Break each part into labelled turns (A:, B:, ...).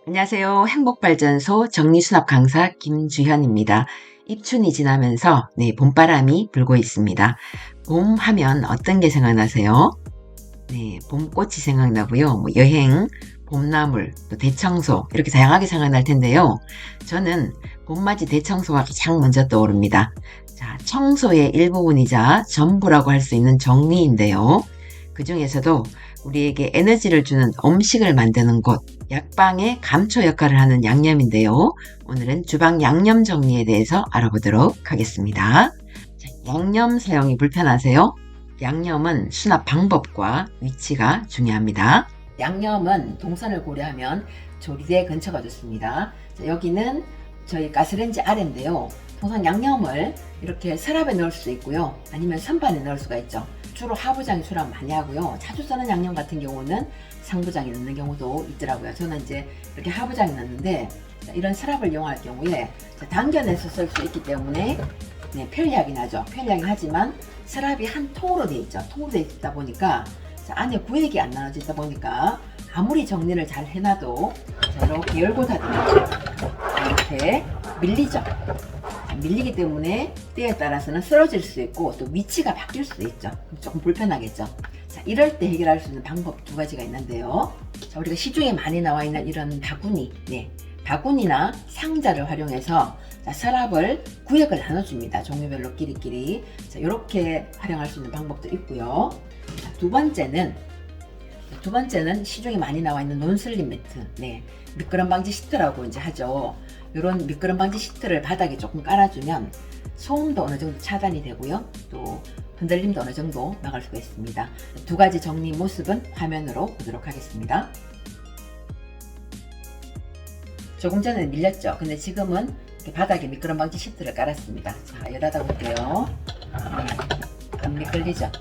A: 안녕하세요. 행복발전소 정리수납 강사 김주현입니다. 입춘이 지나면서 봄바람이 불고 있습니다. 봄 하면 어떤 게 생각나세요? 봄꽃이 생각나고요. 여행, 봄나물, 또 대청소 이렇게 다양하게 생각날 텐데요. 저는 봄맞이 대청소가 가장 먼저 떠오릅니다. 자, 청소의 일부분이자 전부라고 할 수 있는 정리인데요. 그 중에서도 우리에게 에너지를 주는 음식을 만드는 곳, 약방의 감초 역할을 하는 양념인데요. 오늘은 주방 양념 정리에 대해서 알아보도록 하겠습니다. 자, 양념 사용이 불편하세요? 양념은 수납 방법과 위치가 중요합니다. 양념은 동선을 고려하면 조리대 근처가 좋습니다. 자, 여기는 저희 가스레인지 아래인데요. 통상 양념을 이렇게 서랍에 넣을 수 있고요. 아니면 선반에 넣을 수가 있죠. 주로 하부장이 수납 많이 하고요. 자주 쓰는 양념 같은 경우는 상부장에 넣는 경우도 있더라고요. 저는 이제 이렇게 하부장에 넣는데 이런 서랍을 이용할 경우에 당겨내서 쓸 수 있기 때문에 편리하긴 하죠. 편리하긴 하지만 서랍이 한 통으로 돼 있죠. 통으로 돼 있다 보니까 안에 구획이 안 나눠지다 보니까 아무리 정리를 잘 해놔도 이렇게 열고 닫으면 이렇게 밀리죠. 밀리기 때문에 때에 따라서는 쓰러질 수 있고 또 위치가 바뀔 수도 있죠. 조금 불편하겠죠. 자, 이럴 때 해결할 수 있는 방법 두 가지가 있는데요. 자, 우리가 시중에 많이 나와 있는 이런 바구니, 바구니나 상자를 활용해서 서랍을 구역을 나눠줍니다. 종류별로 끼리끼리. 자, 이렇게 활용할 수 있는 방법도 있고요. 자, 두 번째는 시중에 많이 나와 있는 논슬립 매트, 미끄럼 방지 시트라고 이제 하죠. 이런 미끄럼 방지 시트를 바닥에 조금 깔아주면 소음도 어느 정도 차단이 되고요. 또 흔들림도 어느 정도 막을 수가 있습니다. 두 가지 정리 모습은 화면으로 보도록 하겠습니다. 조금 전에 밀렸죠. 근데 지금은 이렇게 바닥에 미끄럼 방지 시트를 깔았습니다. 자, 열어다 볼게요. 안 미끌리죠?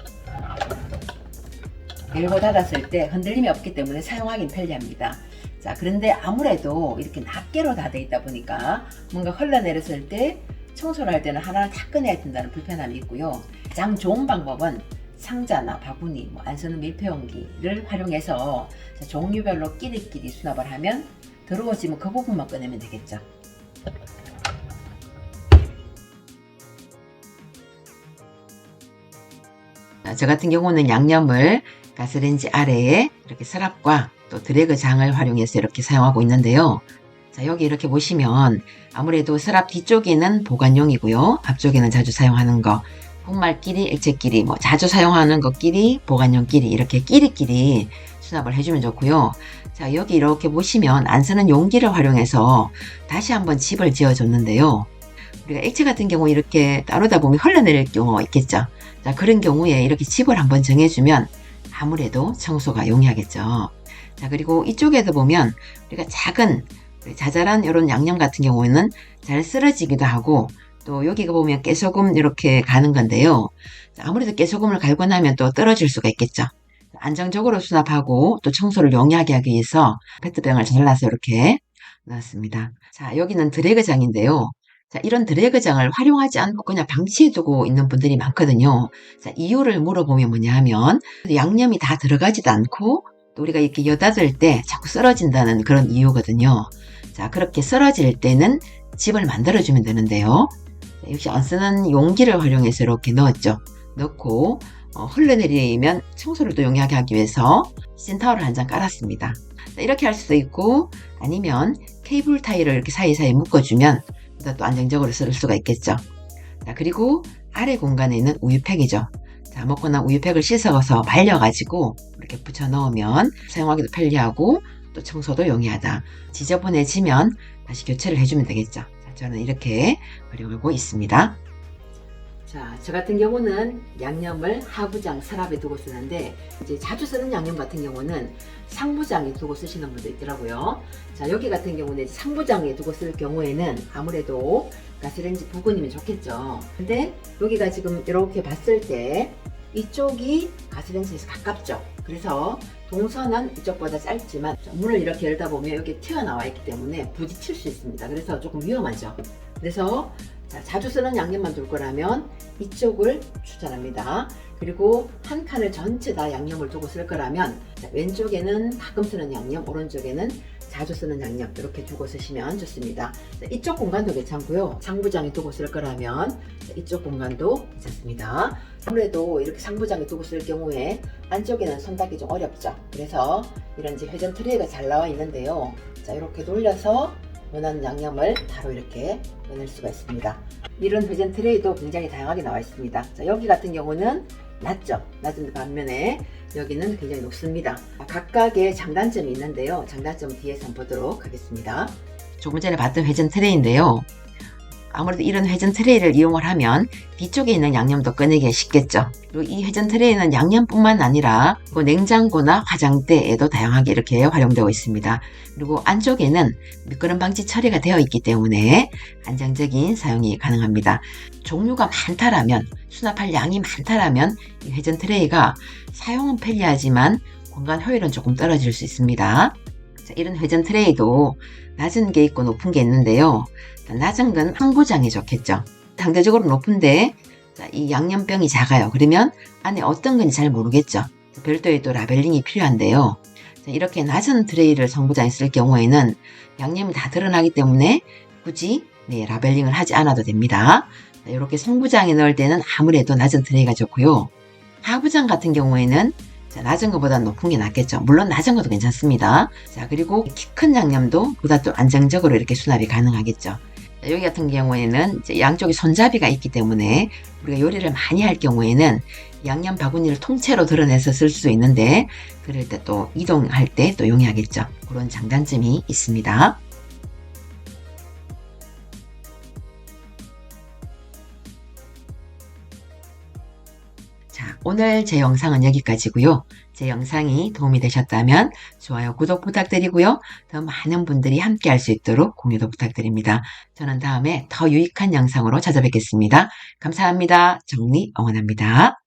A: 열고 닫았을 때 흔들림이 없기 때문에 사용하기 편리합니다. 자, 그런데 아무래도 이렇게 낱개로 다 돼 있다 보니까 뭔가 흘러내렸을 때 청소를 할 때는 하나를 다 꺼내야 된다는 불편함이 있고요. 가장 좋은 방법은 상자나 바구니, 안 쓰는 밀폐용기를 활용해서 종류별로 끼리끼리 수납을 하면 더러워지면 그 부분만 꺼내면 되겠죠. 저 같은 경우는 양념을 가스레인지 아래에 이렇게 서랍과 또 드래그 장을 활용해서 이렇게 사용하고 있는데요. 자, 여기 이렇게 보시면 아무래도 서랍 뒤쪽에는 보관용이고요. 앞쪽에는 자주 사용하는 거, 분말끼리, 액체끼리, 자주 사용하는 것끼리, 보관용끼리 이렇게 끼리끼리 수납을 해주면 좋고요. 자, 여기 이렇게 보시면 안 쓰는 용기를 활용해서 다시 한번 집을 지어줬는데요. 우리가 액체 같은 경우 이렇게 따르다 보면 흘러내릴 경우가 있겠죠. 자, 그런 경우에 이렇게 집을 한번 정해주면 아무래도 청소가 용이하겠죠. 자, 그리고 이쪽에도 보면 우리가 작은 자잘한 이런 양념 같은 경우에는 잘 쓰러지기도 하고 또 여기가 보면 깨소금 이렇게 가는 건데요. 자, 아무래도 깨소금을 갈고 나면 또 떨어질 수가 있겠죠. 안정적으로 수납하고 또 청소를 용이하게 하기 위해서 페트병을 잘라서 이렇게 넣었습니다. 자, 여기는 드래그장인데요. 자, 이런 드래그장을 활용하지 않고 그냥 방치해두고 있는 분들이 많거든요. 자, 이유를 물어보면 뭐냐 하면 양념이 다 들어가지도 않고 또 우리가 이렇게 여닫을 때 자꾸 쓰러진다는 그런 이유거든요. 자, 그렇게 쓰러질 때는 집을 만들어주면 되는데요. 자, 역시 안 쓰는 용기를 활용해서 이렇게 넣었죠. 넣고 흘러내리면 청소를 또 용이하게 하기 위해서 신 타월을 한 장 깔았습니다. 자, 이렇게 할 수도 있고 아니면 케이블 타이를 이렇게 사이사이 묶어주면 또 안정적으로 쓸 수가 있겠죠. 자, 그리고 아래 공간에는 우유팩이죠. 자, 먹고 난 우유팩을 씻어서 말려가지고 이렇게 붙여 넣으면 사용하기도 편리하고 또 청소도 용이하다. 지저분해지면 다시 교체를 해주면 되겠죠. 자, 저는 이렇게 활용하고 있습니다. 자, 저 같은 경우는 양념을 하부장 서랍에 두고 쓰는데 이제 자주 쓰는 양념 같은 경우는 상부장에 두고 쓰시는 분도 있더라고요. 자, 여기 같은 경우는 상부장에 두고 쓸 경우에는 아무래도 가스레인지 부근이면 좋겠죠. 근데 여기가 지금 이렇게 봤을 때 이쪽이 가스레인지에서 가깝죠. 그래서 동선은 이쪽보다 짧지만 문을 이렇게 열다 보면 여기 튀어나와 있기 때문에 부딪힐 수 있습니다. 그래서 조금 위험하죠. 그래서 자주 쓰는 양념만 둘 거라면 이쪽을 추천합니다. 그리고 한 칸을 전체 다 양념을 두고 쓸 거라면 왼쪽에는 가끔 쓰는 양념, 오른쪽에는 자주 쓰는 양념 이렇게 두고 쓰시면 좋습니다. 이쪽 공간도 괜찮고요. 상부장에 두고 쓸 거라면 이쪽 공간도 괜찮습니다. 아무래도 이렇게 상부장에 두고 쓸 경우에 안쪽에는 손 닿기 좀 어렵죠. 그래서 이런 이제 회전 트레이가 잘 나와 있는데요. 자, 이렇게 돌려서 원하는 양념을 바로 이렇게 넣을 수가 있습니다. 이런 회전 트레이도 굉장히 다양하게 나와 있습니다. 자, 여기 같은 경우는 낮죠. 낮은 반면에 여기는 굉장히 높습니다. 각각의 장단점이 있는데요. 장단점 뒤에서 한번 보도록 하겠습니다. 조금 전에 봤던 회전 트레이인데요. 아무래도 이런 회전 트레이를 이용을 하면 뒤쪽에 있는 양념도 꺼내기가 쉽겠죠. 그리고 이 회전 트레이는 양념뿐만 아니라 냉장고나 화장대에도 다양하게 이렇게 활용되고 있습니다. 그리고 안쪽에는 미끄럼 방지 처리가 되어 있기 때문에 안정적인 사용이 가능합니다. 종류가 많다라면, 수납할 양이 많다라면 이 회전 트레이가 사용은 편리하지만 공간 효율은 조금 떨어질 수 있습니다. 자, 이런 회전 트레이도 낮은 게 있고 높은 게 있는데요. 낮은 건 상부장이 좋겠죠. 상대적으로 높은데 이 양념병이 작아요. 그러면 안에 어떤 건지 잘 모르겠죠. 별도의 또 라벨링이 필요한데요. 이렇게 낮은 트레이를 상부장에 쓸 경우에는 양념이 다 드러나기 때문에 굳이 라벨링을 하지 않아도 됩니다. 이렇게 상부장에 넣을 때는 아무래도 낮은 트레이가 좋고요. 하부장 같은 경우에는 낮은 것보다 높은 게 낫겠죠. 물론 낮은 것도 괜찮습니다. 자, 그리고 키 큰 양념도 보다 또 안정적으로 이렇게 수납이 가능하겠죠. 자, 여기 같은 경우에는 이제 양쪽에 손잡이가 있기 때문에 우리가 요리를 많이 할 경우에는 양념 바구니를 통째로 드러내서 쓸 수 있는데 그럴 때 또 이동할 때 또 용이하겠죠. 그런 장단점이 있습니다. 자, 오늘 제 영상은 여기까지고요. 제 영상이 도움이 되셨다면 좋아요, 구독 부탁드리고요. 더 많은 분들이 함께 할 수 있도록 공유도 부탁드립니다. 저는 다음에 더 유익한 영상으로 찾아뵙겠습니다. 감사합니다. 정리 응원합니다.